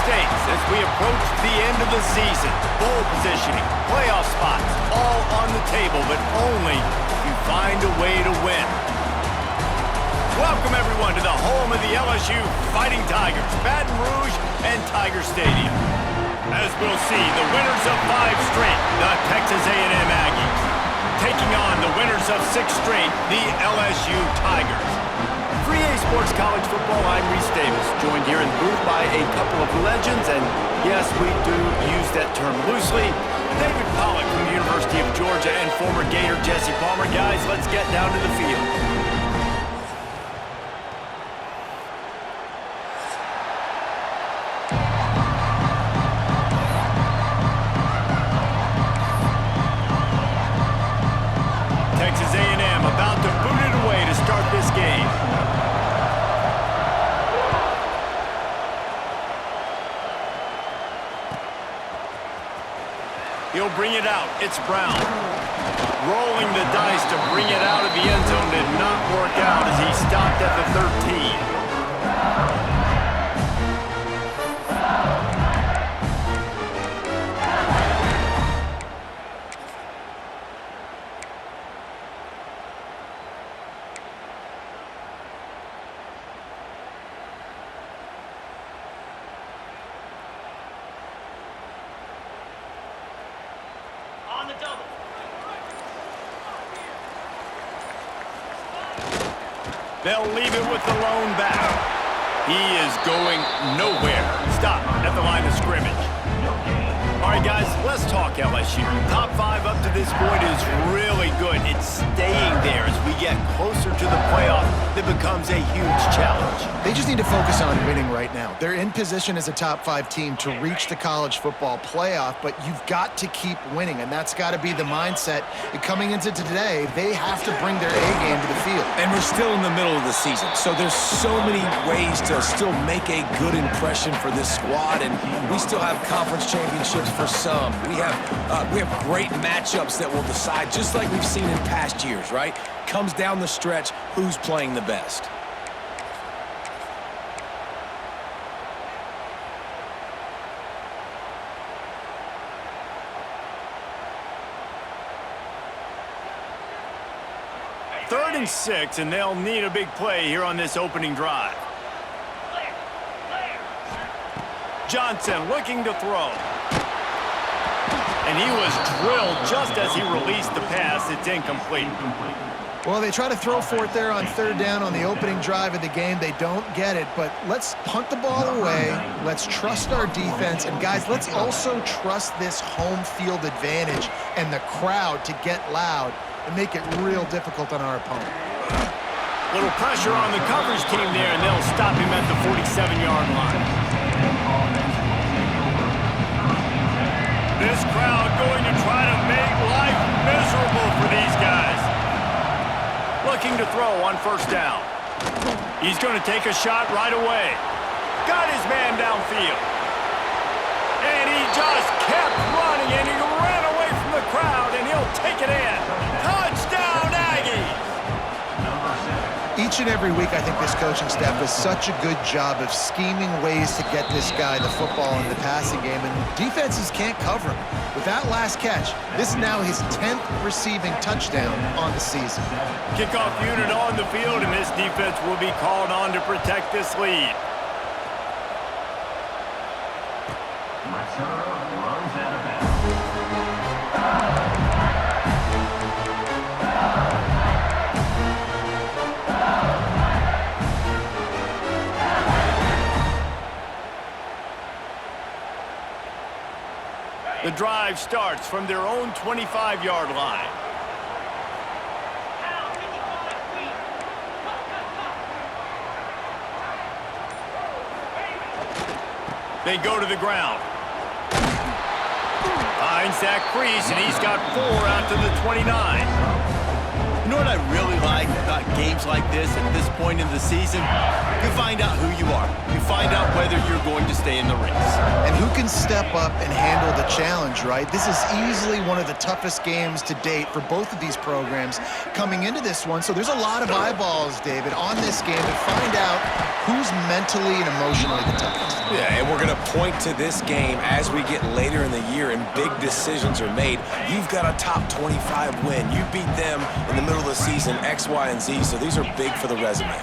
stakes as we approach the end of the season. Bowl positioning, playoff spots, all on the table, but only if you find a way to win. Welcome, everyone, to the home of the LSU Fighting Tigers, Baton Rouge and Tiger Stadium. As we'll see, the winners of 5 straight, the Texas A&M Aggies, taking on the winners of 6 straight, the LSU Tigers. For EA Sports College Football, I'm Reese Davis, joined here in the booth by a couple of legends, and yes, we do use that term loosely. David Pollack from the University of Georgia and former Gator Jesse Palmer. Guys, let's get down to the field. Texas A&M about to boot it away to start this game. He'll bring it out. It's Brown. Rolling the dice to bring it out of the end zone did not work out as he stopped at the 13. They'll leave it with the lone back. He is going nowhere. Stop at the line of scrimmage. All right, guys, let's talk LSU. Top 5 up to this point is really good. It's staying there as we get closer to the playoff. That becomes a huge challenge. They just need to focus on winning right now. They're in position as a top 5 team to reach the college football playoff, but you've got to keep winning, and that's got to be the mindset. And coming into today, they have to bring their A game to the field. And we're still in the middle of the season, so there's so many ways to still make a good impression for this squad, and we still have conference championships for some. We have great matchups that will decide, just like we've seen in past years, right? Comes down the stretch, who's playing the best. Third and 6, and they'll need a big play here on this opening drive. Johnson looking to throw. And he was drilled just as he released the pass. It's incomplete. Well, they try to throw for it there on 3rd down on the opening drive of the game. They don't get it, but let's punt the ball away. Let's trust our defense. And, guys, let's also trust this home field advantage and the crowd to get loud and make it real difficult on our opponent. Little pressure on the coverage team there, and they'll stop him at the 47-yard line. This crowd going to try to make life miserable for these guys. Looking to throw on 1st down. He's going to take a shot right away. Got his man downfield. And he just kept running, and he ran away from the crowd, and he'll take it in. Touchdown, Aggies! Each and every week, I think this coaching staff does such a good job of scheming ways to get this guy the football in the passing game, and defenses can't cover him. With that last catch, this is now his 10th receiving touchdown on the season. Kickoff unit on the field, and this defense will be called on to protect this lead. The drive starts from their own 25-yard line. They go to the ground. Finds Zach Priest, and he's got 4 out to the 29. You know what I really like about games like this at this point in the season? You find out who you are. You find out whether whether you're going to stay in the race. And who can step up and handle the challenge, right? This is easily one of the toughest games to date for both of these programs coming into this one. So there's a lot of eyeballs, David, on this game to find out who's mentally and emotionally the toughest. Yeah, and we're going to point to this game as we get later in the year and big decisions are made. You've got a top 25 win. You beat them in the middle of the season, X, Y, and Z, so these are big for the resume.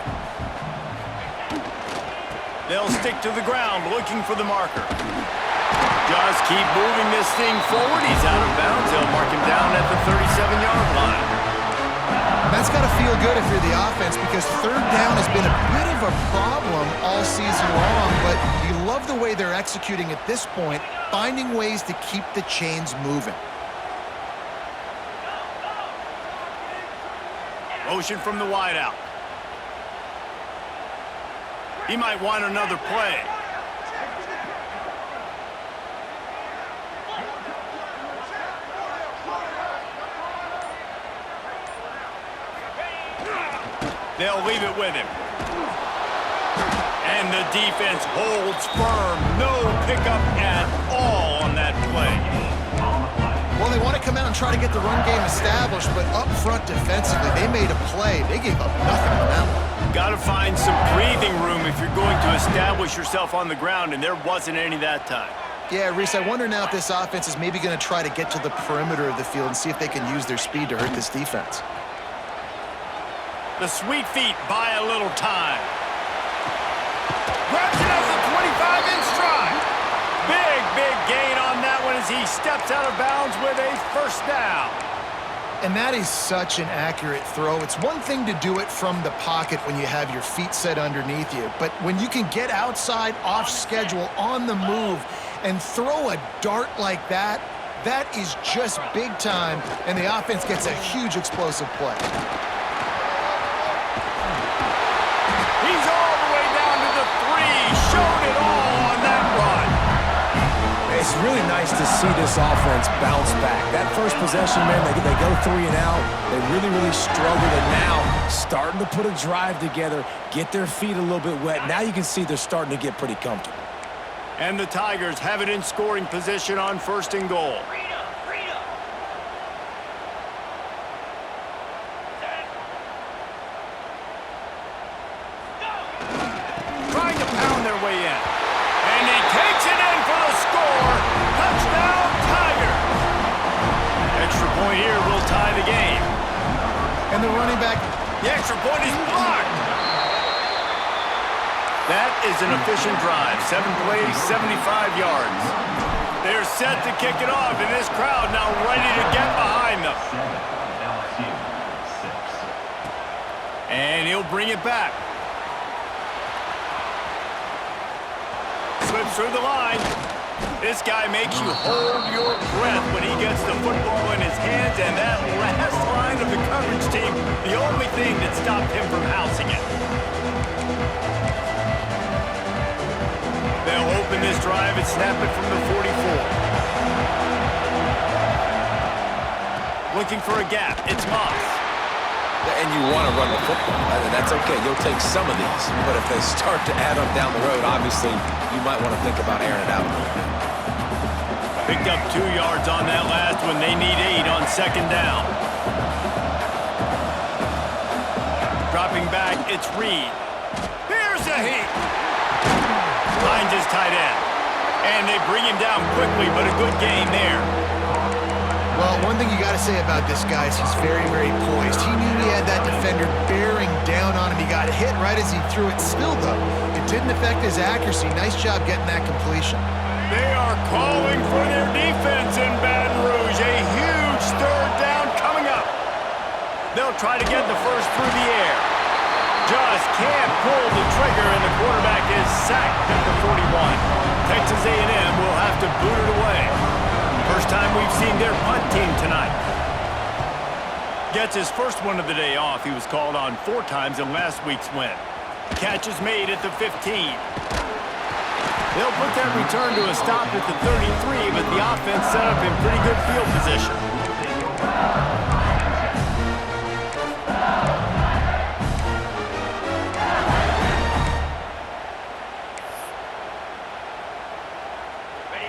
They'll stick to the ground looking for the marker. Just keep moving this thing forward. He's out of bounds. They'll mark him down at the 37-yard line. That's got to feel good if you're the offense, because third down has been a bit of a problem all season long, but you love the way they're executing at this point, finding ways to keep the chains moving. Motion from the wideout. He might want another play. They'll leave it with him. And the defense holds firm. No pickup at all on that play. Well, they want to come out and try to get the run game established, but up front defensively, they made a play. They gave up nothing on that one. Got to find some breathing room if you're going to establish yourself on the ground, and there wasn't any that time. Yeah, Reese, I wonder now if this offense is maybe going to try to get to the perimeter of the field and see if they can use their speed to hurt this defense. The sweet feet buy a little time. Grabs it at the 25 in stride. Big gain on that one as he steps out of bounds with a first down. And that is such an accurate throw. It's one thing to do it from the pocket when you have your feet set underneath you, but when you can get outside, off schedule, on the move, and throw a dart like that, that is just big time, and the offense gets a huge explosive play. He's all the way down to the 3, showed it all on that run. It's really nice to see this offense bounce back. That first possession, man, they go 3 and out. They really struggled, and now starting to put a drive together, get their feet a little bit wet. Now you can see they're starting to get pretty comfortable. And the Tigers have it in scoring position on 1st and goal. Trying to pound their way in. And he takes it in for the score. Touchdown, Tigers. Extra point here will tie the game. And the running back, The extra point is blocked. That is an efficient drive. 7 plays, 75 yards. They're set to kick it off, and this crowd now ready to get behind them. And he'll bring it back. Slips through the line. This guy makes you hold your breath when he gets the football in his hands, and that last line of the coverage team, the only thing that stopped him from housing it. They'll open this drive and snap it from the 44. Looking for a gap. It's Moss. And you want to run the football. That's okay. You'll take some of these. But if they start to add up down the road, obviously, you might want to think about airing it out a little bit. Picked up 2 yards on that last one. They need 8 on 2nd down. Dropping back, it's Reed. Here's a heat. Finds his tight end. And they bring him down quickly, but a good gain there. well, one thing you got to say about this guy is he's very poised. He knew he had that defender bearing down on him. He got hit right as he threw it. Still, though, it didn't affect his accuracy. Nice job getting that completion. They are calling for their defense in Baton Rouge. A huge 3rd down coming up. They'll try to get the first through the air. Just can't pull the trigger, and the quarterback is sacked at the 41. Texas A&M will have to boot it away. First time we've seen their punt team tonight. Gets his first one of the day off. He was called on 4 times in last week's win. Catch is made at the 15. They'll put that return to a stop at the 33, but the offense set up in pretty good field position.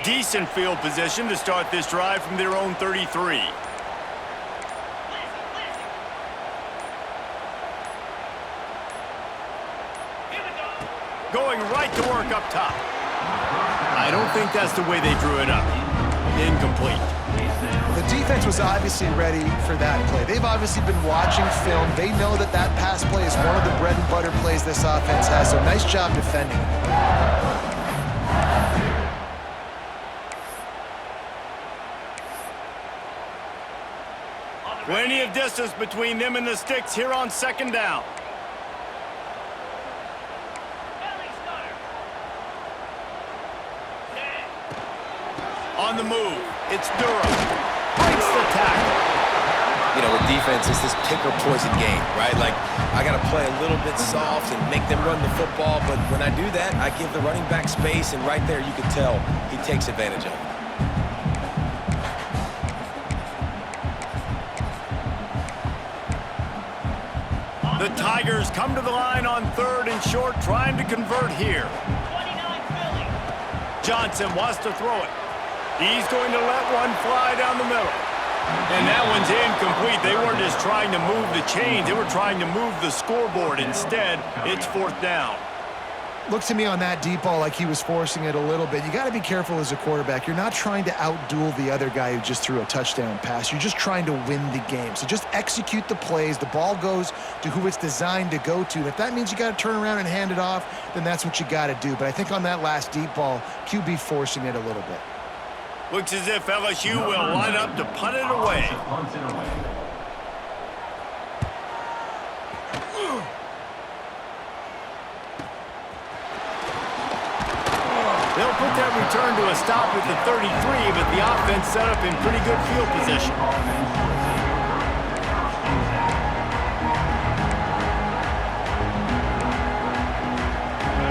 Decent field position to start this drive from their own 33. Going right to work up top. I don't think that's the way they drew it up. Incomplete. The defense was obviously ready for that play. They've obviously been watching film. They know that that pass play is one of the bread and butter plays this offense has, so nice job defending. Plenty of distance between them and the sticks here on second down. On the move, it's Durham. Breaks the tackle. You know, with defense, it's this pick or poison game, right? Like, I got to play a little bit soft and make them run the football, but when I do that, I give the running back space, and right there you can tell he takes advantage of it. The Tigers come to the line on third and short, trying to convert here. Johnson wants to throw it. He's going to let one fly down the middle. And that one's incomplete. They weren't just trying to move the chains. They were trying to move the scoreboard. Instead, it's fourth down. Looked to me on that deep ball like he was forcing it a little bit. You got to be careful as a quarterback. You're not trying to outduel the other guy who just threw a touchdown pass. You're just trying to win the game. So just execute the plays. The ball goes to who it's designed to go to. And if that means you got to turn around and hand it off, then that's what you got to do. But I think on that last deep ball, QB forcing it a little bit. Looks as if LSU will line up to punt it away. They'll put that return to a stop at the 33, but the offense set up in pretty good field position.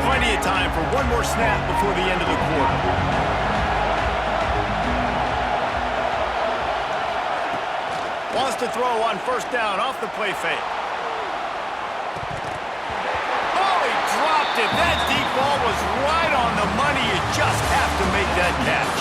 Plenty of time for one more snap before the end of the quarter. Wants to throw on first down off the play fake. Oh, he dropped it. That deep ball was right on the money. You just have to make that catch.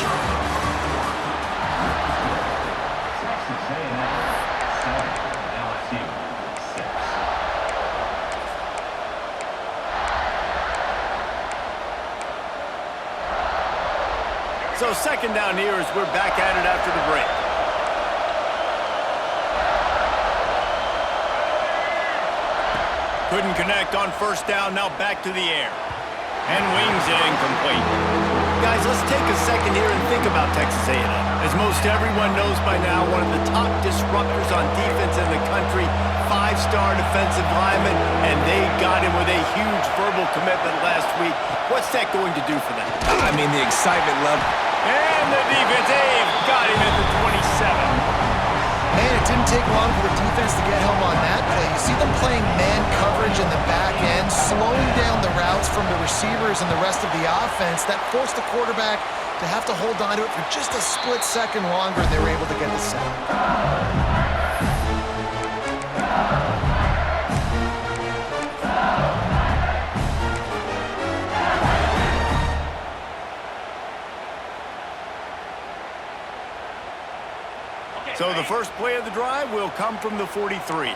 So second down here as we're back at it after the break. Couldn't connect on first down, now back to the air. And wings it incomplete. Guys, let's take a second here and think about Texas A&M. As most everyone knows by now, one of the top disruptors on defense in the country, five-star defensive lineman, and they got him with a huge verbal commitment last week. What's that going to do for them? I mean, the excitement level. And the defense, they've got him at the 27. Man, it didn't take long for the defense to get home on that play. You see them playing man coverage in the back end, slowing down the routes from the receivers and the rest of the offense. That forced the quarterback to have to hold on to it for just a split second longer, and they were able to get the sack. So the first play of the drive will come from the 43.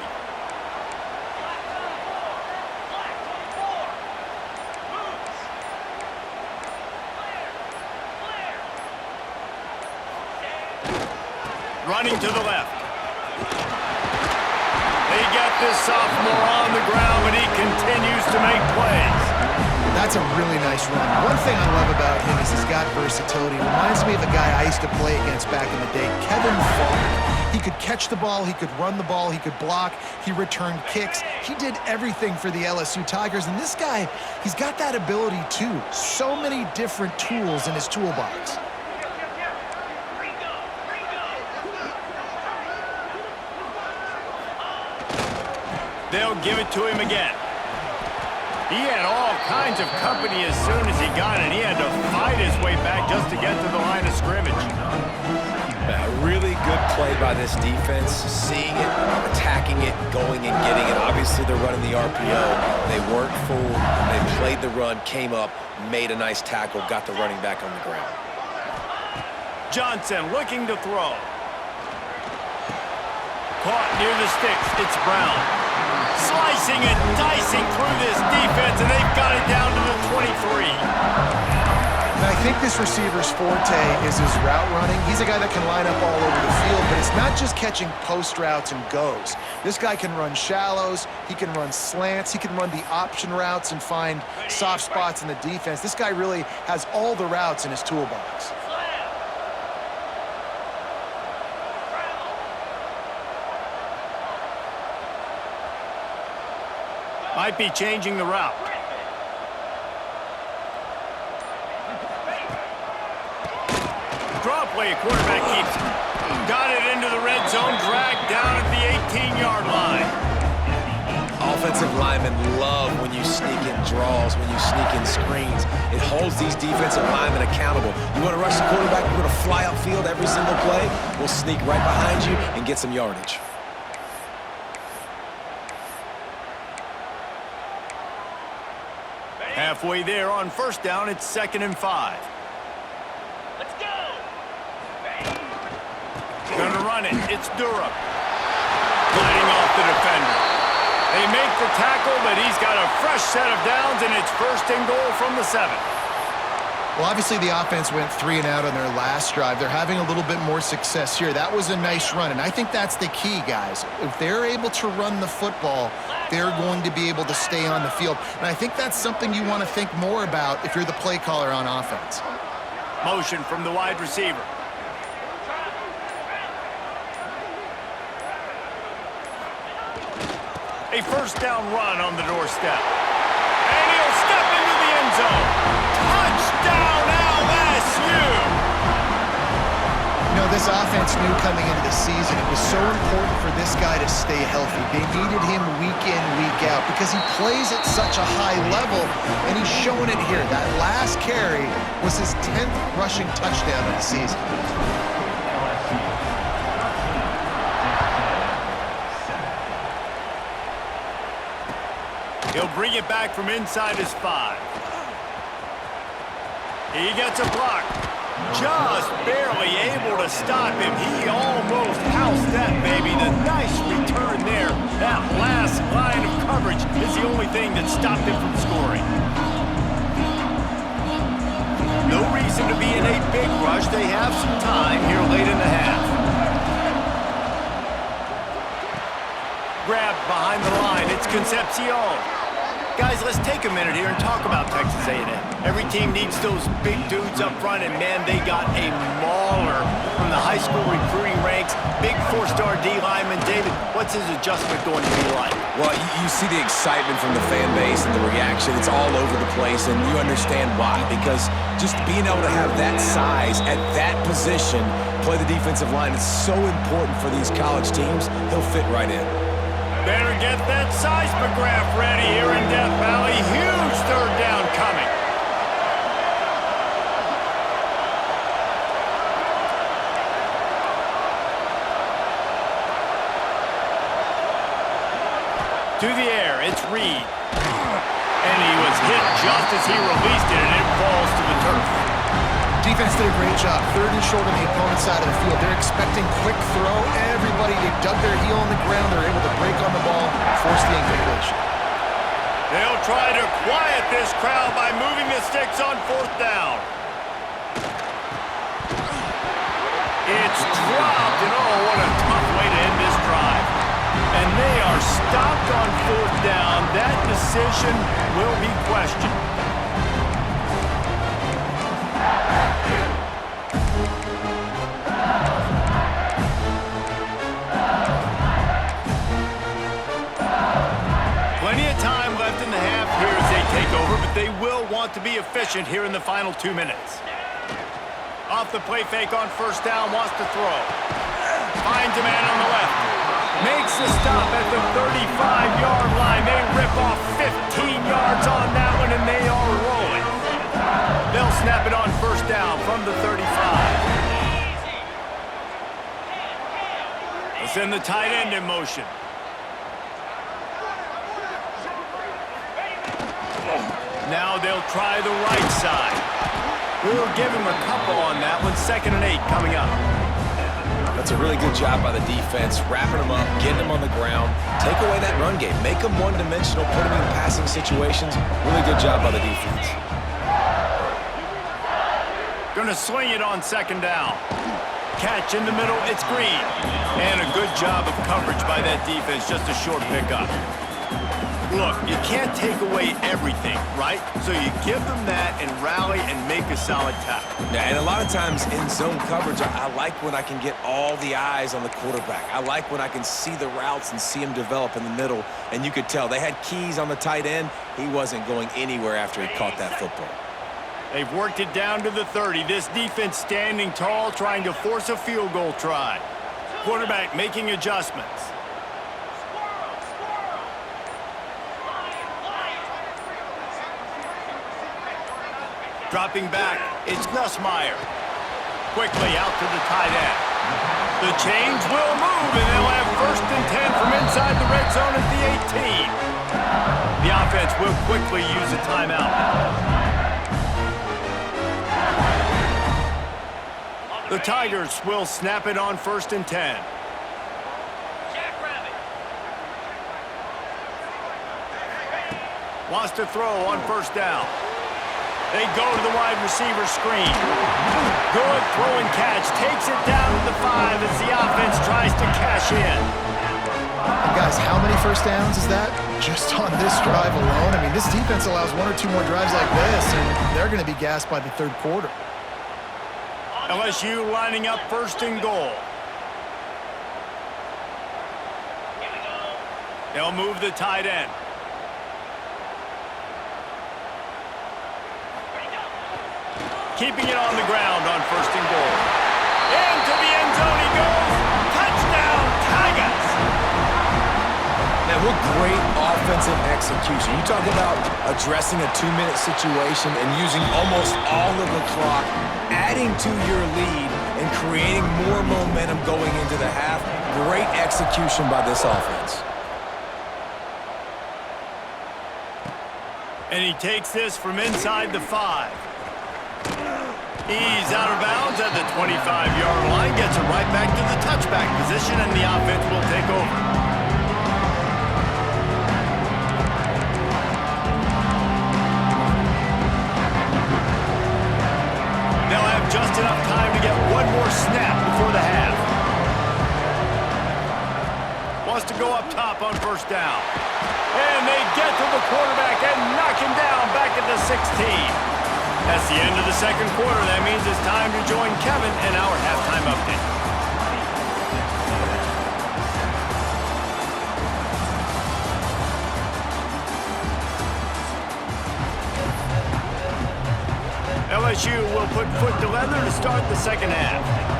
Running to the left. They got this sophomore on the ground, but he continues to make plays. That's a really nice run. One thing I love about him is he's got versatility. Reminds me of a guy I used to play against back in the day, Kevin Faulk. He could catch the ball, he could run the ball, he could block, he returned kicks. He did everything for the LSU Tigers, and this guy, he's got that ability too. So many different tools in his toolbox. They'll give it to him again. He had all kinds of company as soon as he got it. He had to fight his way back just to get to the line of scrimmage. A really good play by this defense, seeing it, attacking it, going and getting it. Obviously, they're running the RPO. They weren't fooled. They played the run, came up, made a nice tackle, got the running back on the ground. Johnson looking to throw. Caught near the sticks. It's Brown. Slicing and dicing through this defense, and they've got it down to the 23. And I think this receiver's forte is his route running. He's a guy that can line up all over the field, but it's not just catching post routes and goes. This guy can run shallows, he can run slants, he can run the option routes and find soft spots in the defense. This guy really has all the routes in his toolbox. Might be changing the route. Drop play, quarterback keeps it. Got it into the red zone, dragged down at the 18-yard line. Offensive linemen love when you sneak in draws, when you sneak in screens. It holds these defensive linemen accountable. You want to rush the quarterback, you're going to fly upfield every single play. We'll sneak right behind you and get some yardage. Halfway there on first down, it's 2nd and 5. Let's go! Gonna run it. It's Durham. Gliding off the defender. They make the tackle, but he's got a fresh set of downs, and it's 1st and goal from the 7. Well, obviously the offense went 3 and out on their last drive. They're having a little bit more success here. That was a nice run, and I think that's the key, guys. If they're able to run the football, they're going to be able to stay on the field. And I think that's something you want to think more about if you're the play caller on offense. Motion from the wide receiver. A 1st down run on the doorstep. And he'll step into the end zone. Touchdown, LSU! You know, this offense knew coming into the season it was so important for this guy to stay healthy. They needed him week in, week out because he plays at such a high level, and he's showing it here. That last carry was his 10th rushing touchdown of the season. He'll bring it back from inside his 5. He gets a block. Just barely able to stop him. He almost housed that baby. The nice return there. That last line of coverage is the only thing that stopped him from scoring. No reason to be in a big rush. They have some time here late in the half. Grabbed behind the line. It's Concepcion. Guys, let's take a minute here and talk about Texas A&M. Every team needs those big dudes up front, and man, they got a mauler from the high school recruiting ranks. Big 4-star D lineman. David, what's his adjustment going to be like? Well, you see the excitement from the fan base and the reaction. It's all over the place, and you understand why. Because just being able to have that size at that position, play the defensive line, is so important for these college teams. He'll fit right in. Better get that seismograph ready here in Death Valley. Huge 3rd down coming. To the air, it's Reed. And he was hit just as he released it, and it falls to the turf. Defense did a great job. 3rd and short on the opponent's side of the field. They're expecting quick throw. Everybody, they dug their heel on the ground. They're able to break on the ball, force the incompletion. They'll try to quiet this crowd by moving the sticks on 4th down. It's dropped, and oh, what a tough way to end this drive. And they are stopped on 4th down. That decision will be questioned. Plenty of time left in the half here as they take over, but they will want to be efficient here in the final 2 minutes. Off the play fake on 1st down, wants to throw. Finds a man on the left. Makes the stop at the 35-yard line. They rip off 15 yards on that one, and they are rolling. They'll snap it on 1st down from the 35. They'll send the tight end in motion. Now they'll try the right side. We'll give him a couple on that one. 2nd and 8 coming up. That's a really good job by the defense, wrapping them up, getting them on the ground. Take away that run game. Make them one-dimensional, put them in passing situations. Really good job by the defense. Gonna swing it on 2nd down. Catch in the middle, it's Green. And a good job of coverage by that defense, just a short pickup. Look, you can't take away everything, right? So you give them that and rally and make a solid tackle. Yeah, and a lot of times in zone coverage, I like when I can get all the eyes on the quarterback. I like when I can see the routes and see him develop in the middle. And you could tell they had keys on the tight end. He wasn't going anywhere after he caught that football. They've worked it down to the 30. This defense standing tall, trying to force a field goal try. Quarterback making adjustments. Dropping back, it's Nussmeier. Quickly out to the tight end. The change will move, and they'll have 1st and 10 from inside the red zone at the 18. The offense will quickly use a timeout. The Tigers will snap it on 1st and 10. Wants to throw on 1st down. They go to the wide receiver screen. Good throw and catch. Takes it down to the 5 as the offense tries to cash in. And guys, how many 1st downs is that? Just on this drive alone? I mean, this defense allows 1 or 2 more drives like this, and they're going to be gassed by the 3rd quarter. LSU lining up 1st and goal. They'll move the tight end. Keeping it on the ground on 1st and goal. Into the end zone he goes. Touchdown, Tigers! Man, what great offensive execution. You talk about addressing a 2-minute situation and using almost all of the clock, adding to your lead and creating more momentum going into the half. Great execution by this offense. And he takes this from inside the 5. He's out of bounds at the 25-yard line, gets it right back to the touchback position, and the offense will take over. They'll have just enough time to get one more snap before the half. Wants to go up top on 1st down. And they get to the quarterback and knock him down back at the 16. That's the end of the 2nd quarter. That means it's time to join Kevin in our halftime update. LSU will put foot to leather to start the 2nd half.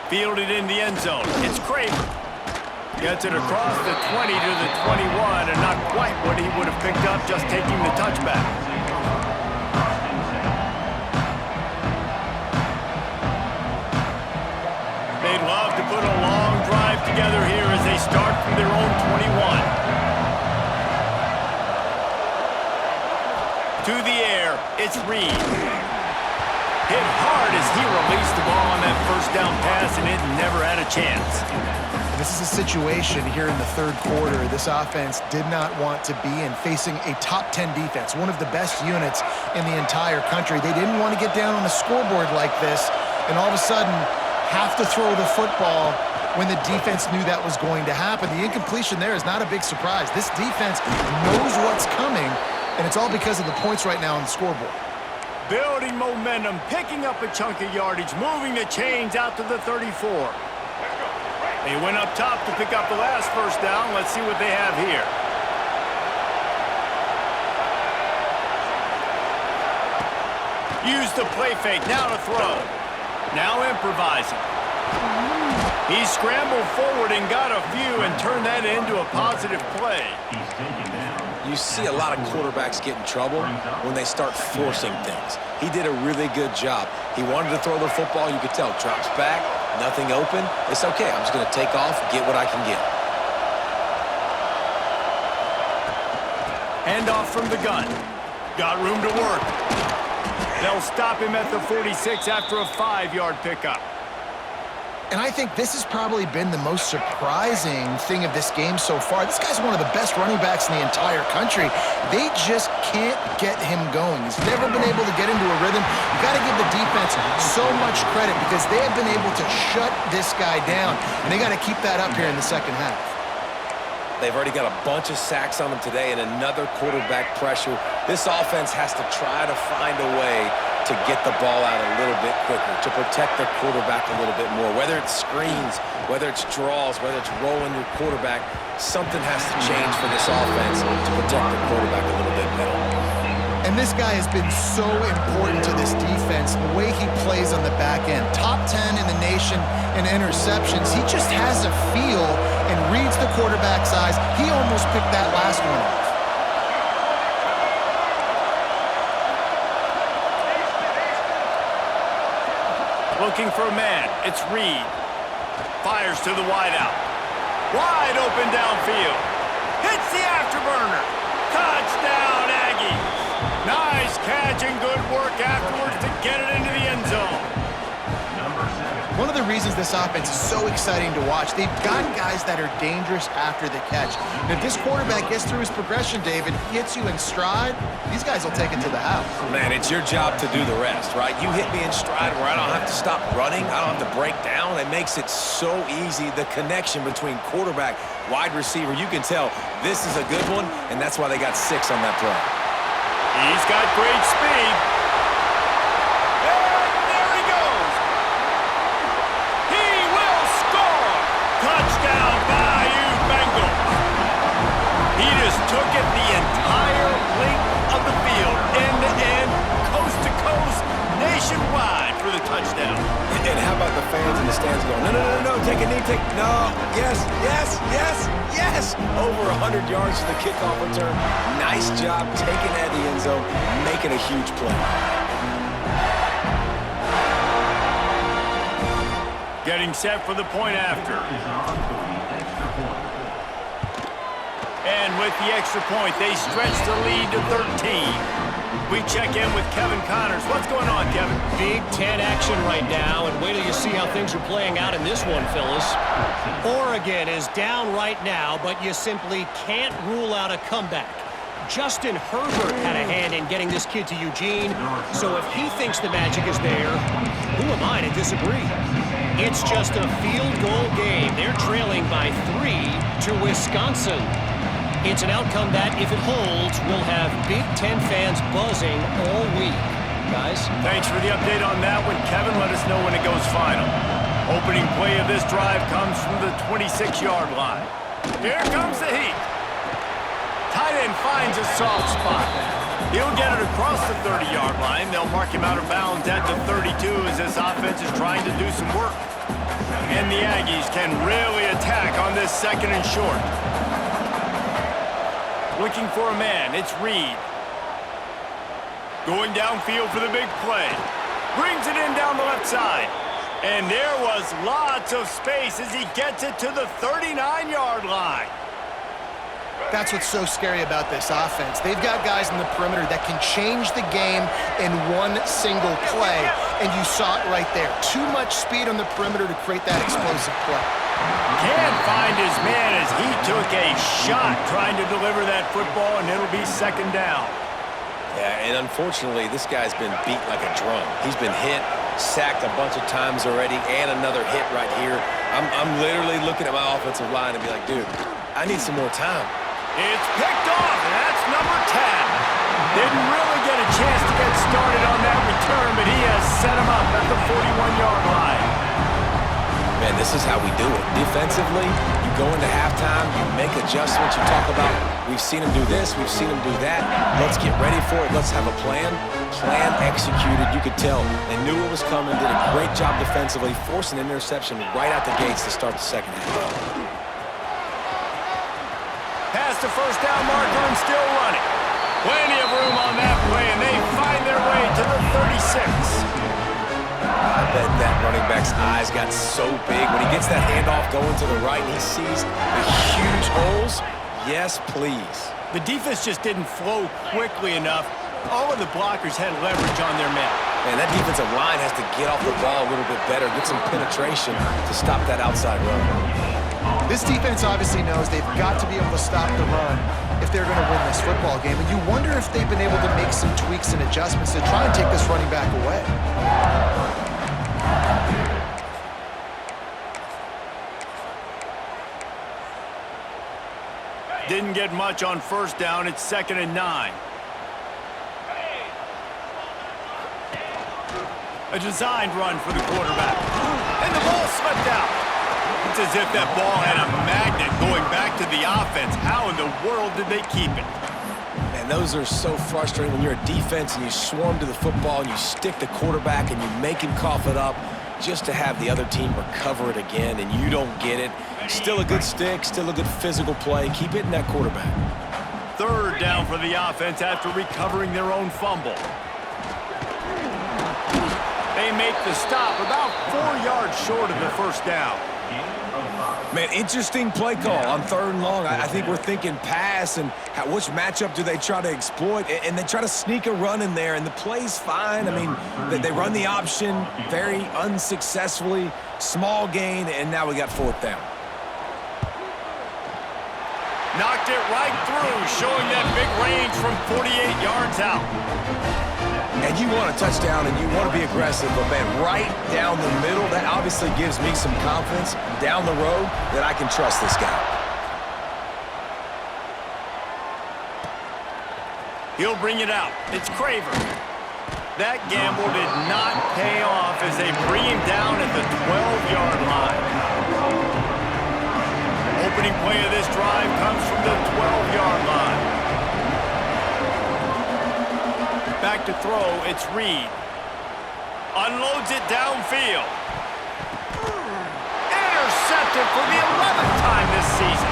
Fielded in the end zone. It's Kramer. Gets it across the 20 to the 21, and not quite what he would have picked up just taking the touchback. They'd love to put a long drive together here as they start from their own 21. To the air, it's Reed. Hit hard as he released the ball on that 1st down pass, and it never had a chance. This is a situation here in the 3rd quarter this offense did not want to be in, facing a top 10 defense, one of the best units in the entire country. They didn't want to get down on the scoreboard like this and all of a sudden have to throw the football when the defense knew that was going to happen. The incompletion there is not a big surprise. This defense knows what's coming, and it's all because of the points right now on the scoreboard. Building momentum, picking up a chunk of yardage, moving the chains out to the 34. They went up top to pick up the last 1st down. Let's see what they have here. Use the play fake, now to throw. Now improvising. He scrambled forward and got a few and turned that into a positive play. You see a lot of quarterbacks get in trouble when they start forcing things. He did a really good job. He wanted to throw the football. You could tell. Drops back, Nothing open. It's okay. I'm just going to take off, get what I can get. Hand off from the gun. Got room to work. They'll stop him at the 46 after a 5-yard pickup. And I think this has probably been the most surprising thing of this game so far. This guy's one of the best running backs in the entire country. They just can't get him going. He's never been able to get into a rhythm. You got to give the defense so much credit because they have been able to shut this guy down, and they got to keep that up here in the second half. They've already got a bunch of sacks on them today and another quarterback pressure. This offense has to try to find a way to get the ball out a little bit quicker, to protect their quarterback a little bit more. Whether it's screens, whether it's draws, whether it's rolling your quarterback, something has to change for this offense to protect their quarterback a little bit better. And this guy has been so important to this defense, the way he plays on the back end. Top 10 in the nation in interceptions. He just has a feel and reads the quarterback's eyes. He almost picked that last one off. Looking for a man. It's Reed. Fires to the wideout. Wide open downfield. Hits the afterburner. Touchdown, Aggies. Nice catch and good work afterwards to get it into the end zone. One of the reasons this offense is so exciting to watch, they've got guys that are dangerous after the catch. And if this quarterback gets through his progression, David, hits you in stride, these guys will take it to the house. Man, it's your job to do the rest, right? You hit me in stride where I don't have to stop running. I don't have to break down. It makes it so easy. The connection between quarterback, wide receiver, you can tell this is a good one, and that's why they got 6 on that play. He's got great speed. And there he goes. He will score. Touchdown, Bayou Bengals. He just took it the entire length of the field, end-to-end, coast-to-coast, nationwide for the touchdown. And how about the fans in the stands going, no, take a knee, no, yes. Over 100 yards to the kickoff return. Nice job taking that in the end zone, making a huge play. Getting set for the point after. And with the extra point, they stretch the lead to 13. We check in with Kevin Connors. What's going on, Kevin? Big Ten action right now, and wait till you see how things are playing out in this one, Phyllis. Oregon is down right now, but you simply can't rule out a comeback. Justin Herbert had a hand in getting this kid to Eugene, so if he thinks the magic is there, who am I to disagree? It's just a field goal game. They're trailing by 3 to Wisconsin. It's an outcome that, if it holds, will have Big Ten fans buzzing all week. Guys? Thanks for the update on that one, Kevin. Let us know when it goes final. Opening play of this drive comes from the 26-yard line. Here comes the heat. Tight end finds a soft spot. He'll get it across the 30-yard line. They'll mark him out of bounds at the 32 as this offense is trying to do some work. And the Aggies can really attack on this 2nd and short. Looking for a man, it's Reed. Going downfield for the big play. Brings it in down the left side. And there was lots of space as he gets it to the 39-yard line. That's what's so scary about this offense. They've got guys in the perimeter that can change the game in one single play, and you saw it right there. Too much speed on the perimeter to create that explosive play. Can't find his man as he took a shot trying to deliver that football, and it'll be 2nd down. Yeah, and unfortunately, this guy's been beat like a drum. He's been hit, sacked a bunch of times already, and another hit right here. I'm literally looking at my offensive line and be like, dude, I need some more time. It's picked off, and that's number 10. Didn't really get a chance to get started on that return, but he has set him up at the 41-yard line. Man, this is how we do it. Defensively, you go into halftime, you make adjustments, you talk about, we've seen him do this, we've seen him do that. Let's get ready for it. Let's have a plan. Plan executed. You could tell they knew it was coming, did a great job defensively, forcing an interception right out the gates to start the 2nd half. Past the 1st down marker and still running. Plenty of room on that play, and they find their way to the 36. bet that running back's eyes got so big. When he gets that handoff going to the right and he sees the huge holes, yes, please. The defense just didn't flow quickly enough. All of the blockers had leverage on their men. Man, that defensive line has to get off the ball a little bit better, get some penetration to stop that outside run. This defense obviously knows they've got to be able to stop the run if they're going to win this football game. And you wonder if they've been able to make some tweaks and adjustments to try and take this running back away. Didn't get much on first down. It's 2nd and 9. A designed run for the quarterback. And the ball slipped out. It's as if that ball had a magnet going back to the offense. How in the world did they keep it? Man, those are so frustrating when you're a defense and you swarm to the football and you stick the quarterback and you make him cough it up just to have the other team recover it again and you don't get it. Still a good stick, still a good physical play. Keep hitting that quarterback. 3rd down for the offense after recovering their own fumble. They make the stop about 4 yards short of the first down. Man, interesting play call on 3rd and long. I think we're thinking pass and which matchup do they try to exploit, and they try to sneak a run in there, and the play's fine. I mean, they run the option very unsuccessfully, small gain, and now we got 4th down. Knocked it right through, showing that big range from 48 yards out. And you want a touchdown and you want to be aggressive, but man, right down the middle, that obviously gives me some confidence down the road that I can trust this guy. He'll bring it out. It's Craver. That gamble did not pay off as they bring him down at the 12-yard line. Opening play of this drive comes from the 12-yard line. Back to throw, it's Reed. Unloads it downfield. Intercepted for the 11th time this season.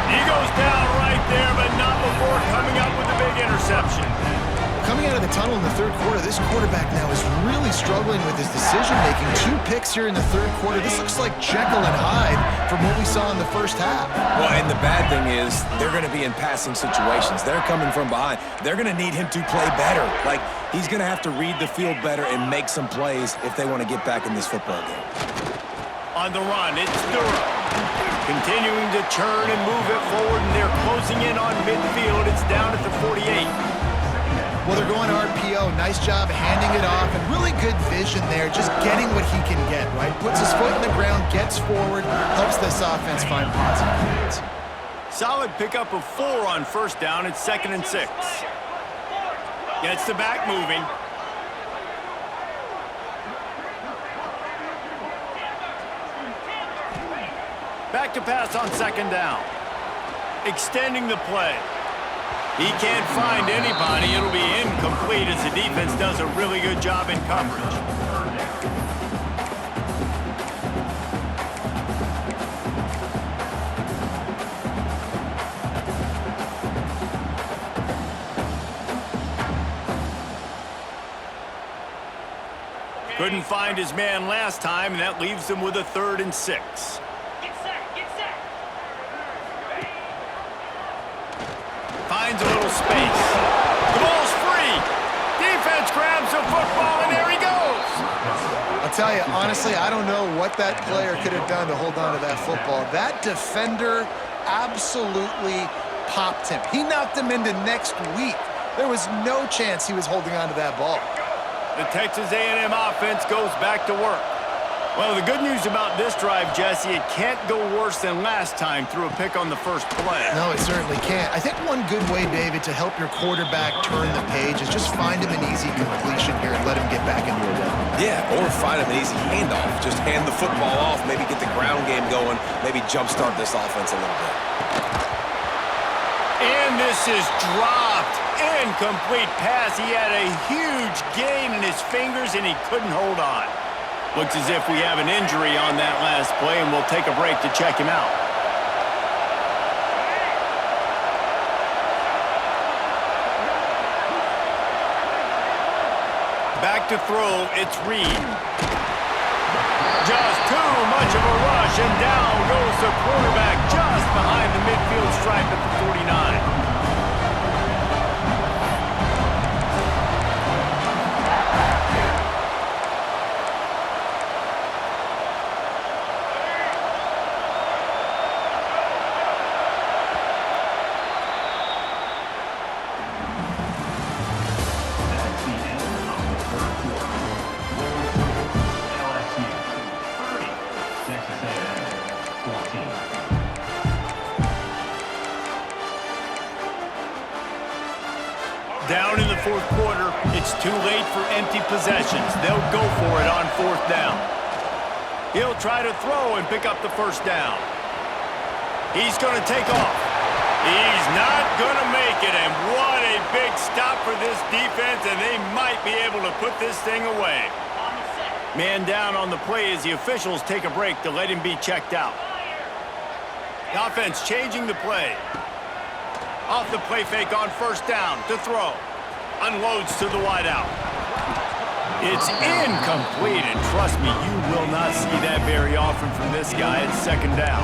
He goes down right there, but not before coming up with a big interception. Coming out of the tunnel in the 3rd quarter, this quarterback now is really struggling with his decision-making. 2 picks here in the 3rd quarter. This looks like Jekyll and Hyde from what we saw in the first half. Well, and the bad thing is they're going to be in passing situations. They're coming from behind. They're going to need him to play better. Like, he's going to have to read the field better and make some plays if they want to get back in this football game. On the run, it's Durham. Continuing to churn and move it forward, and they're closing in on midfield. It's down at the 48. Well, they're going RPO. Nice job handing it off, and really good vision there, just getting what he can get, right? Puts his foot in the ground, gets forward, helps this offense find positive points. Solid pickup of 4 on first down. It's 2nd and 6. Gets the back moving. Back to pass on 2nd down. Extending the play. He can't find anybody. It'll be incomplete as the defense does a really good job in coverage. Couldn't find his man last time, and that leaves them with a 3rd and 6. Get set, get set. Finds a little space. The ball's free. Defense grabs the football, and there he goes. I'll tell you, honestly, I don't know what that player could have done to hold on to that football. That defender absolutely popped him. He knocked him into next week. There was no chance he was holding on to that ball. The Texas A&M offense goes back to work. Well, the good news about this drive, Jesse, it can't go worse than last time through a pick on the first play. No, it certainly can't. I think one good way, David, to help your quarterback turn the page is just find him an easy completion here and let him get back into a rhythm. Yeah, or find him an easy handoff. Just hand the football off, maybe get the ground game going, maybe jumpstart this offense a little bit. And this is dropped. Incomplete pass. He had a huge gain in his fingers, and he couldn't hold on. Looks as if we have an injury on that last play, and we'll take a break to check him out. Back to throw, it's Reed. Just too much of a rush, and down goes the quarterback just behind the midfield stripe at the 49. Down in the fourth quarter, it's too late for empty possessions. They'll go for it on fourth down. He'll try to throw and pick up the first down. He's going to take off. He's not going to make it, and what a big stop for this defense, and they might be able to put this thing away. Man down on the play as the officials take a break to let him be checked out. The offense changing the play. Off the play fake on first down to throw. Unloads to the wideout. It's incomplete, and trust me, you will not see that very often from this guy at second down.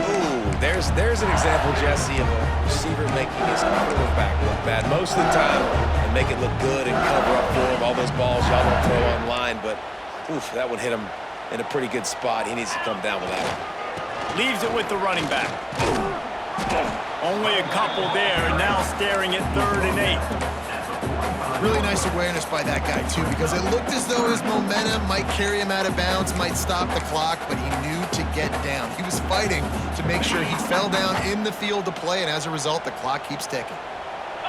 Ooh, there's an example, Jesse, of a receiver making his quarterback look bad. Most of the time, they make it look good and cover up for him. All those balls y'all don't throw online, but oof, that one hit him in a pretty good spot. He needs to come down with that one. Leaves it with the running back. Only a couple there, and now staring at 3rd and 8. Really nice awareness by that guy, too, because it looked as though his momentum might carry him out of bounds, might stop the clock, but he knew to get down. He was fighting to make sure he fell down in the field to play, and as a result, the clock keeps ticking.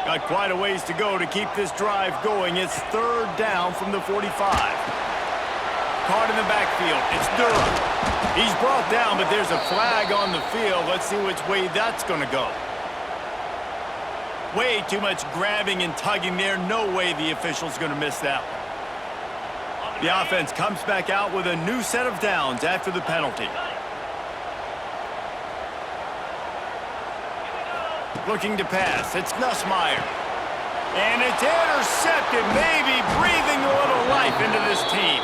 Got quite a ways to go to keep this drive going. It's 3rd down from the 45. Caught in the backfield. It's Durham. He's brought down, but there's a flag on the field. Let's see which way that's going to go. Way too much grabbing and tugging there. No way the official's going to miss that one. The offense comes back out with a new set of downs after the penalty. Looking to pass. It's Nussmeier. And it's intercepted, maybe breathing a little life into this team.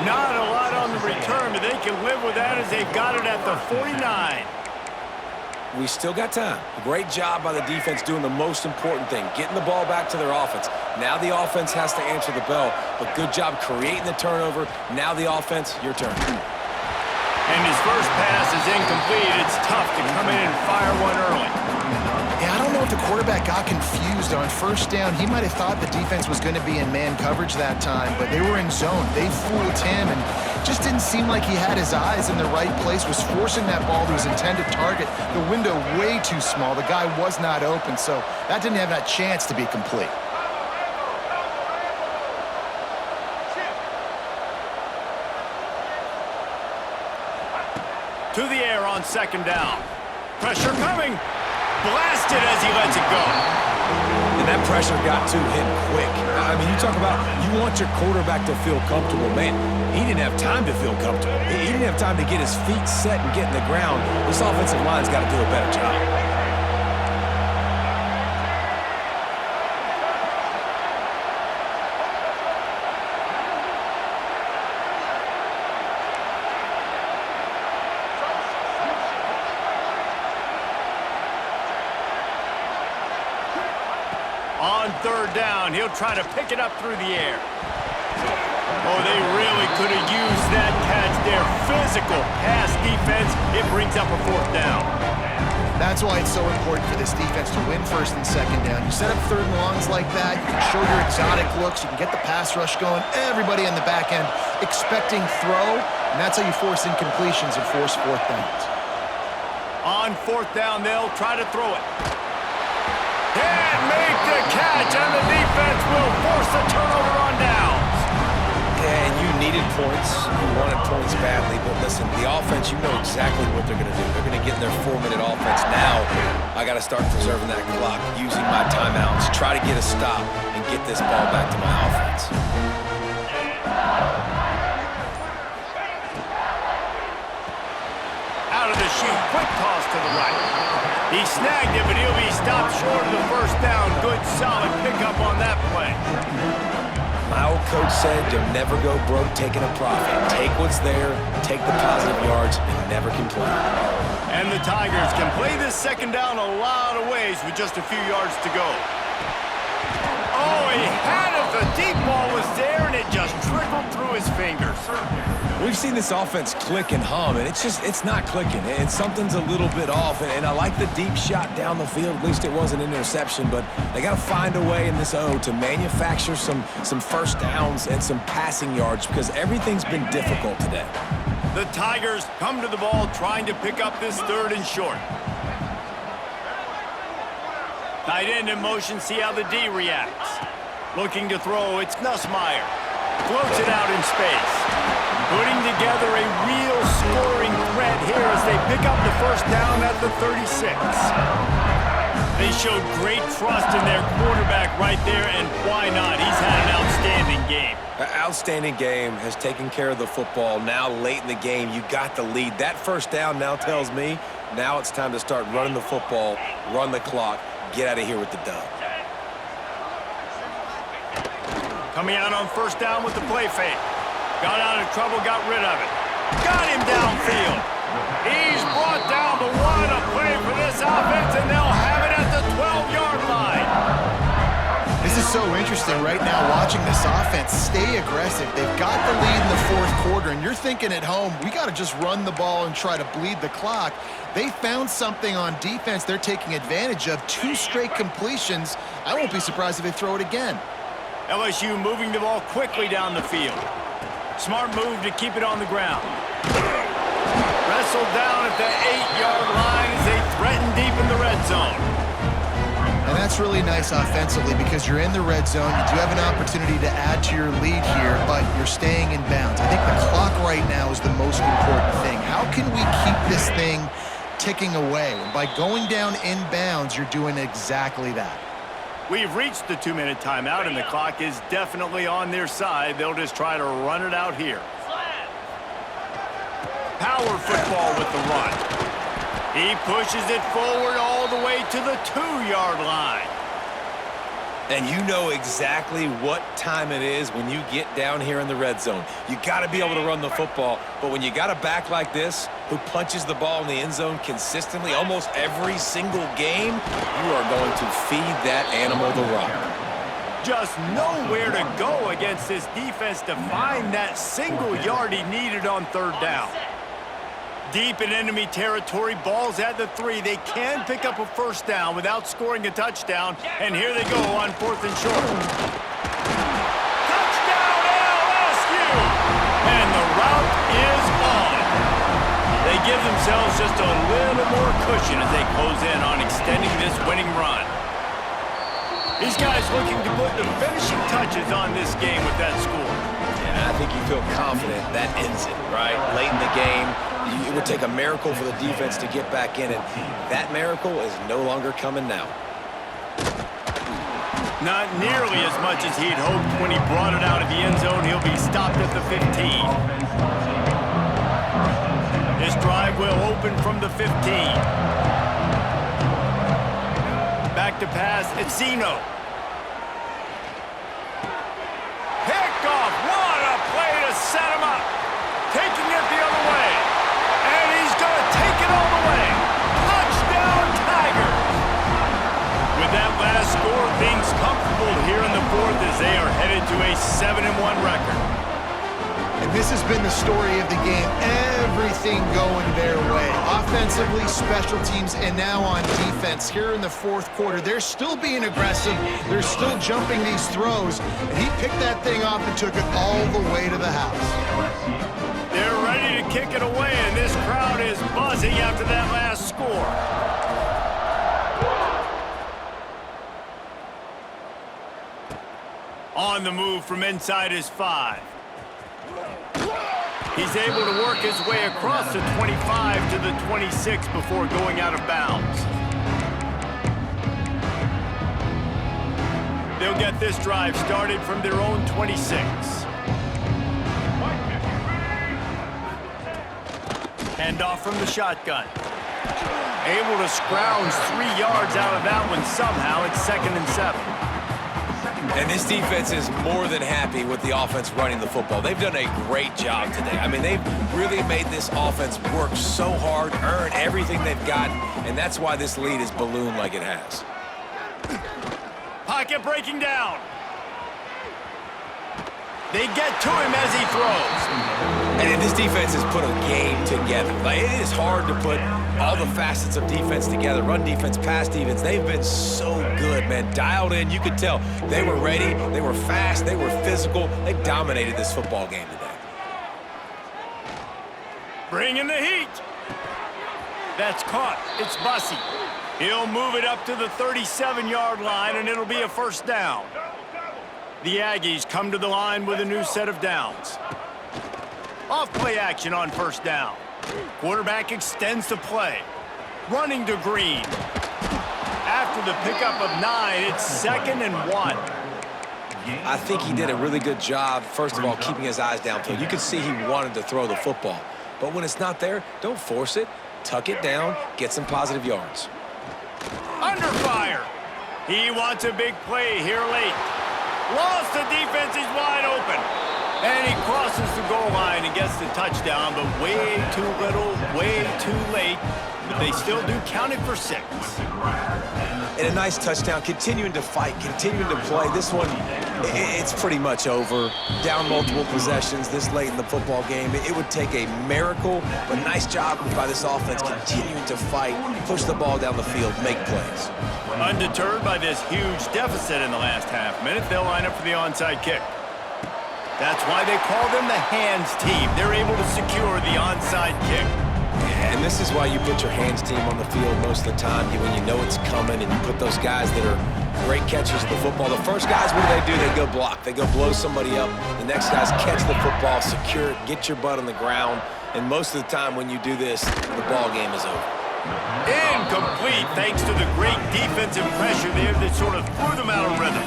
Not a lot on the return, but they can live with that as they've got it at the 49. We still got time. Great job by the defense doing the most important thing, getting the ball back to their offense. Now the offense has to answer the bell, but good job creating the turnover. Now the offense, your turn. And his first pass is incomplete. It's tough to come in and fire one early. Yeah, I don't know if the quarterback got confused on first down. He might have thought the defense was going to be in man coverage that time, but they were in zone. They fooled him and just didn't seem like he had his eyes in the right place, was forcing that ball to his intended target. The window way too small. The guy was not open, so that didn't have that chance to be complete. To the air on second down. Pressure coming. Blasted as he lets it go. And that pressure got to him quick. I mean, you talk about you want your quarterback to feel comfortable. Man, he didn't have time to feel comfortable. He didn't have time to get his feet set and get in the ground. This offensive line's got to do a better job. On third down, he'll try to pick it up through the air. Oh, they really could have used that catch there. Physical pass defense. It brings up a fourth down. That's why it's so important for this defense to win first and second down. You set up third and longs like that, you can show your exotic looks, you can get the pass rush going, everybody on the back end expecting throw, and that's how you force incompletions and force fourth downs. On fourth down, they'll try to throw it. Can't make the catch, and the defense will force the turnover on downs. Yeah, and you needed points. You wanted points badly, but listen, the offense, you know exactly what they're going to do. They're going to get in their 4-minute offense. Now, I got to start preserving that clock, using my timeouts, try to get a stop, and get this ball back to my offense. Out of the chute, quick toss to the right. He snagged it, but he'll be stopped short of the first down. Good, solid pickup on that play. My old coach said you'll never go broke taking a profit. Take what's there, take the positive yards, and never complain. And the Tigers can play this second down a lot of ways with just a few yards to go. Oh, he had it. The deep ball was there, and it just trickled through his fingers. We've seen this offense click and hum, and it's not clicking. And something's a little bit off. And I like the deep shot down the field. At least it wasn't an interception, but they got to find a way in this O to manufacture some first downs and some passing yards because everything's been difficult today. The Tigers come to the ball trying to pick up this third and short. Tight end in motion, see how the D reacts. Looking to throw, it's Nussmeier. Floats it out in space. Putting together a real scoring threat here as they pick up the first down at the 36. They showed great trust in their quarterback right there, and why not? He's had an outstanding game. An outstanding game, has taken care of the football. Now late in the game, you got the lead. That first down now tells me now it's time to start running the football, run the clock, get out of here with the dub. Coming out on first down with the play fake. Got out of trouble, got rid of it. Got him downfield. He's brought down, but what a play for this offense, and they'll have it at the 12-yard line. This is so interesting right now watching this offense stay aggressive. They've got the lead in the fourth quarter, and you're thinking at home, we got to just run the ball and try to bleed the clock. They found something on defense they're taking advantage of. 2 straight completions. I won't be surprised if they throw it again. LSU moving the ball quickly down the field. Smart move to keep it on the ground. Wrestled down at the 8-yard line as they threaten deep in the red zone. And that's really nice offensively because you're in the red zone. You do have an opportunity to add to your lead here, but you're staying in bounds. I think the clock right now is the most important thing. How can we keep this thing ticking away? And by going down in bounds, you're doing exactly that. We've reached the 2-minute timeout, and the clock is definitely on their side. They'll just try to run it out here. Power football with the run. He pushes it forward all the way to the 2-yard line. And you know exactly what time it is when you get down here in the red zone. You got to be able to run the football, but when you got a back like this who punches the ball in the end zone consistently almost every single game, you are going to feed that animal the rock. Just nowhere to go against this defense to find that single yard he needed on third down. Deep in enemy territory, ball's at the 3. They can pick up a first down without scoring a touchdown, and here they go on 4th and short. Touchdown LSU! And the route is on. They give themselves just a little more cushion as they close in on extending this winning run. These guys looking to put the finishing touches on this game with that score. Yeah, I think you feel confident that ends it, right? Late in the game, it would take a miracle for the defense to get back in it. That miracle is no longer coming now. Not nearly as much as he'd hoped when he brought it out of the end zone. He'll be stopped at the 15. This drive will open from the 15. Back to pass, it's Zeno. Picked off, what a play to set him up. Taking it the other way. And he's going to take it all the way. Touchdown, Tigers. With that last score, things comfortable here in the fourth as they are headed to a 7-1 record. And this has been the story of the game. Everything going their way. Offensively, special teams, and now on defense here in the fourth quarter. They're still being aggressive. They're still jumping these throws. And he picked that thing off and took it all the way to the house. They're ready to kick it away, and this crowd is buzzing after that last score. On the move from inside his 5. He's able to work his way across the 25 to the 26 before going out of bounds. They'll get this drive started from their own 26. Handoff from the shotgun. Able to scrounge 3 yards out of that one somehow. It's 2nd and 7. And this defense is more than happy with the offense running the football. They've done a great job today. I mean, they've really made this offense work so hard, earn everything they've got, and that's why this lead is ballooned like it has. Pocket breaking down. They get to him as he throws. And this defense has put a game together. Like, it is hard to put all the facets of defense together. Run defense, pass defense. They've been so good, man. Dialed in. You could tell they were ready. They were fast. They were physical. They dominated this football game today. Bring in the heat. That's caught. It's Bussey. He'll move it up to the 37-yard line, and it'll be a first down. The Aggies come to the line with a new set of downs. Off-play action on first down. Quarterback extends the play. Running to Green. After the pickup of 9, it's 2nd and 1. I think he did a really good job, first of all, keeping his eyes downfield. You could see he wanted to throw the football. But when it's not there, don't force it. Tuck it down, get some positive yards. Under fire. He wants a big play here late. Lost the defense, he's wide open. And he crosses the goal line and gets the touchdown, but way too little, way too late. But they still do count it for 6. And a nice touchdown, continuing to fight, continuing to play. This one, it's pretty much over. Down multiple possessions this late in the football game. It would take a miracle, but nice job by this offense continuing to fight, push the ball down the field, make plays. Undeterred by this huge deficit in the last half minute, they'll line up for the onside kick. That's why they call them the hands team. They're able to secure the onside kick. And this is why you put your hands team on the field most of the time when you know it's coming, and you put those guys that are great catchers of the football. The first guys, what do? They go block. They go blow somebody up. The next guys catch the football, secure it, get your butt on the ground. And most of the time when you do this, the ball game is over. Incomplete thanks to the great defensive pressure there that sort of threw them out of rhythm.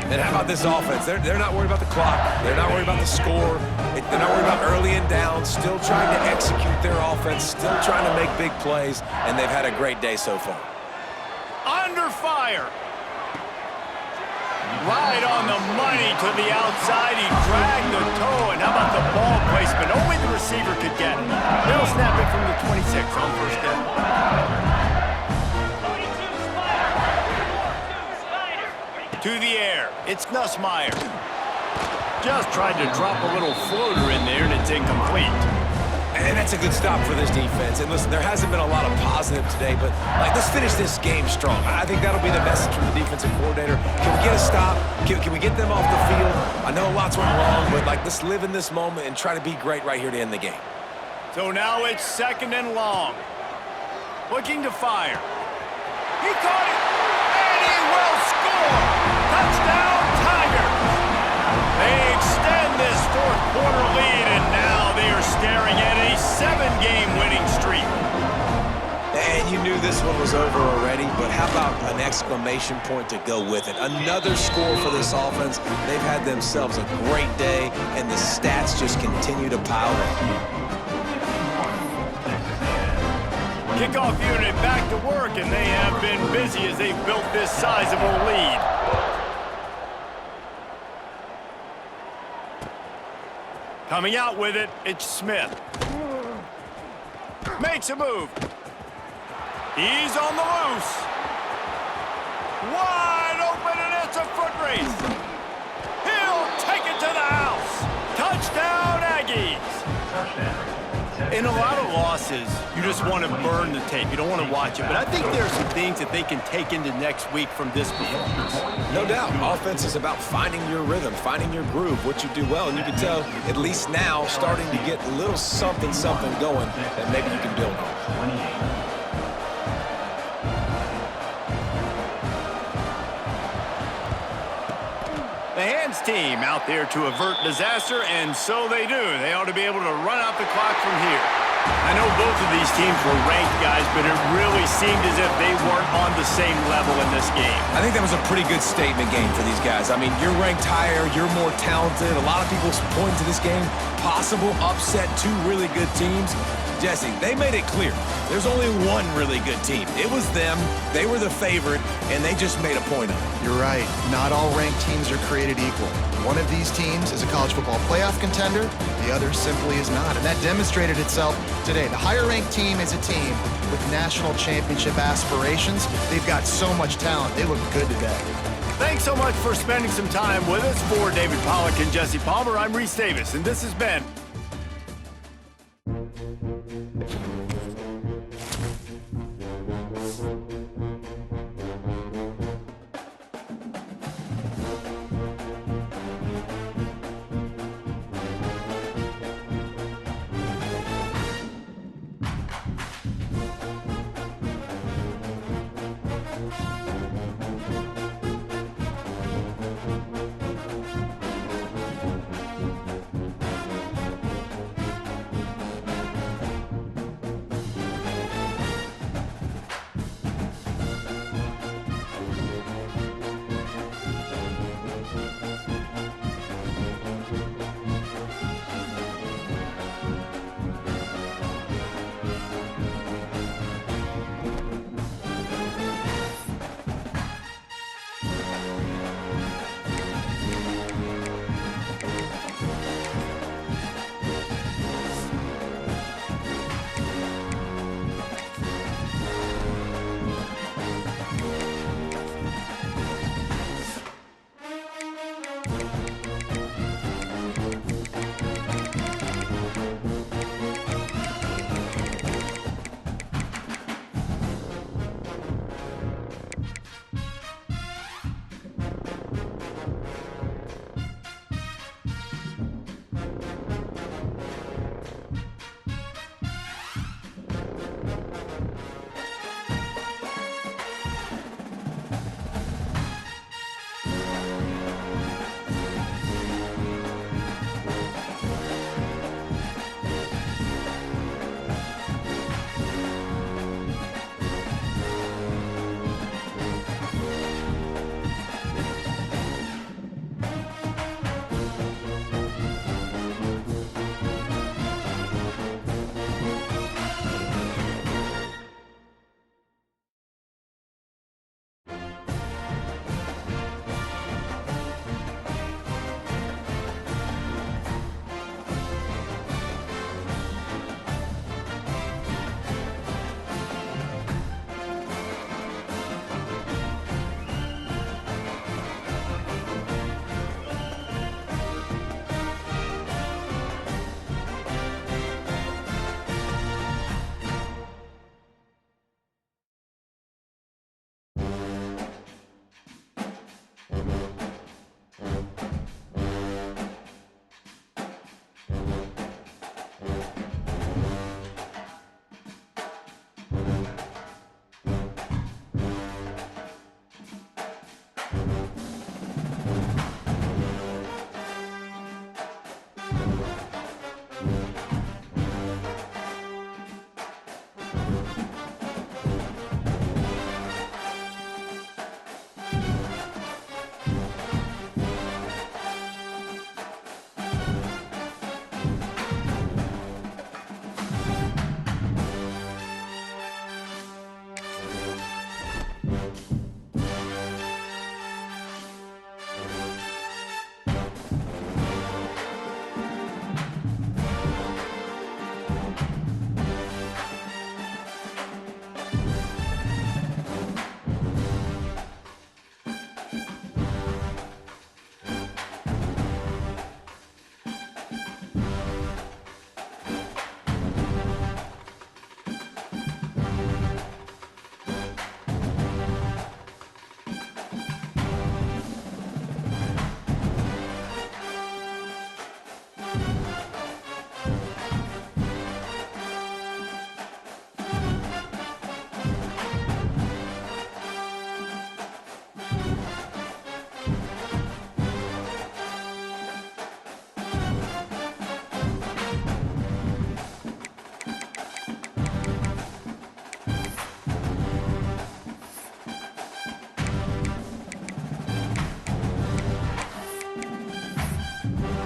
And how about this offense? They're not worried about the clock. They're not worried about the score. They're not worried about early and down. Still trying to execute their offense. Still trying to make big plays. And they've had a great day so far. Under fire. Right on the money to the outside. He dragged the toe. And how about the ball placement? Only the receiver could get it. They'll snap it from the 26 on first down. To the air, it's Nussmeier. Just tried to drop a little floater in there, and it's incomplete. And that's a good stop for this defense. And listen, there hasn't been a lot of positive today, but let's finish this game strong. I think that'll be the message from the defensive coordinator. Can we get a stop? Can we get them off the field? I know lots went wrong, but let's live in this moment and try to be great right here to end the game. So now it's 2nd and long. Looking to fire. He caught it, and he will score. Touchdown, Tigers! They extend this 4th quarter lead, and now they are staring at a 7-game winning streak. And you knew this one was over already, but how about an exclamation point to go with it? Another score for this offense. They've had themselves a great day, and the stats just continue to pile up. Kickoff unit back to work, and they have been busy as they've built this sizable lead. Coming out with it, it's Smith. Makes a move. He's on the loose. Wide open, and it's a foot race. He'll take it to the house. Touchdown, Aggies. In a lot of losses, you just want to burn the tape. You don't want to watch it. But I think there are some things that they can take into next week from this performance. No doubt. Offense is about finding your rhythm, finding your groove, what you do well. And you can tell, at least now, starting to get a little something going that maybe you can build on. The hands team out there to avert disaster, and so they do. They ought to be able to run out the clock from here. I know both of these teams were ranked, guys, but it really seemed as if they weren't on the same level in this game. I think that was a pretty good statement game for these guys. I mean, you're ranked higher, you're more talented. A lot of people point to this game, possible upset, two really good teams. Jesse, they made it clear. There's only one really good team. It was them. They were the favorite, and they just made a point of it. You're right. Not all ranked teams are created equal. One of these teams is a college football playoff contender. The other simply is not, and that demonstrated itself today. The higher-ranked team is a team with national championship aspirations. They've got so much talent. They look good today. Thanks so much for spending some time with us. For David Pollack and Jesse Palmer, I'm Reese Davis, and this has been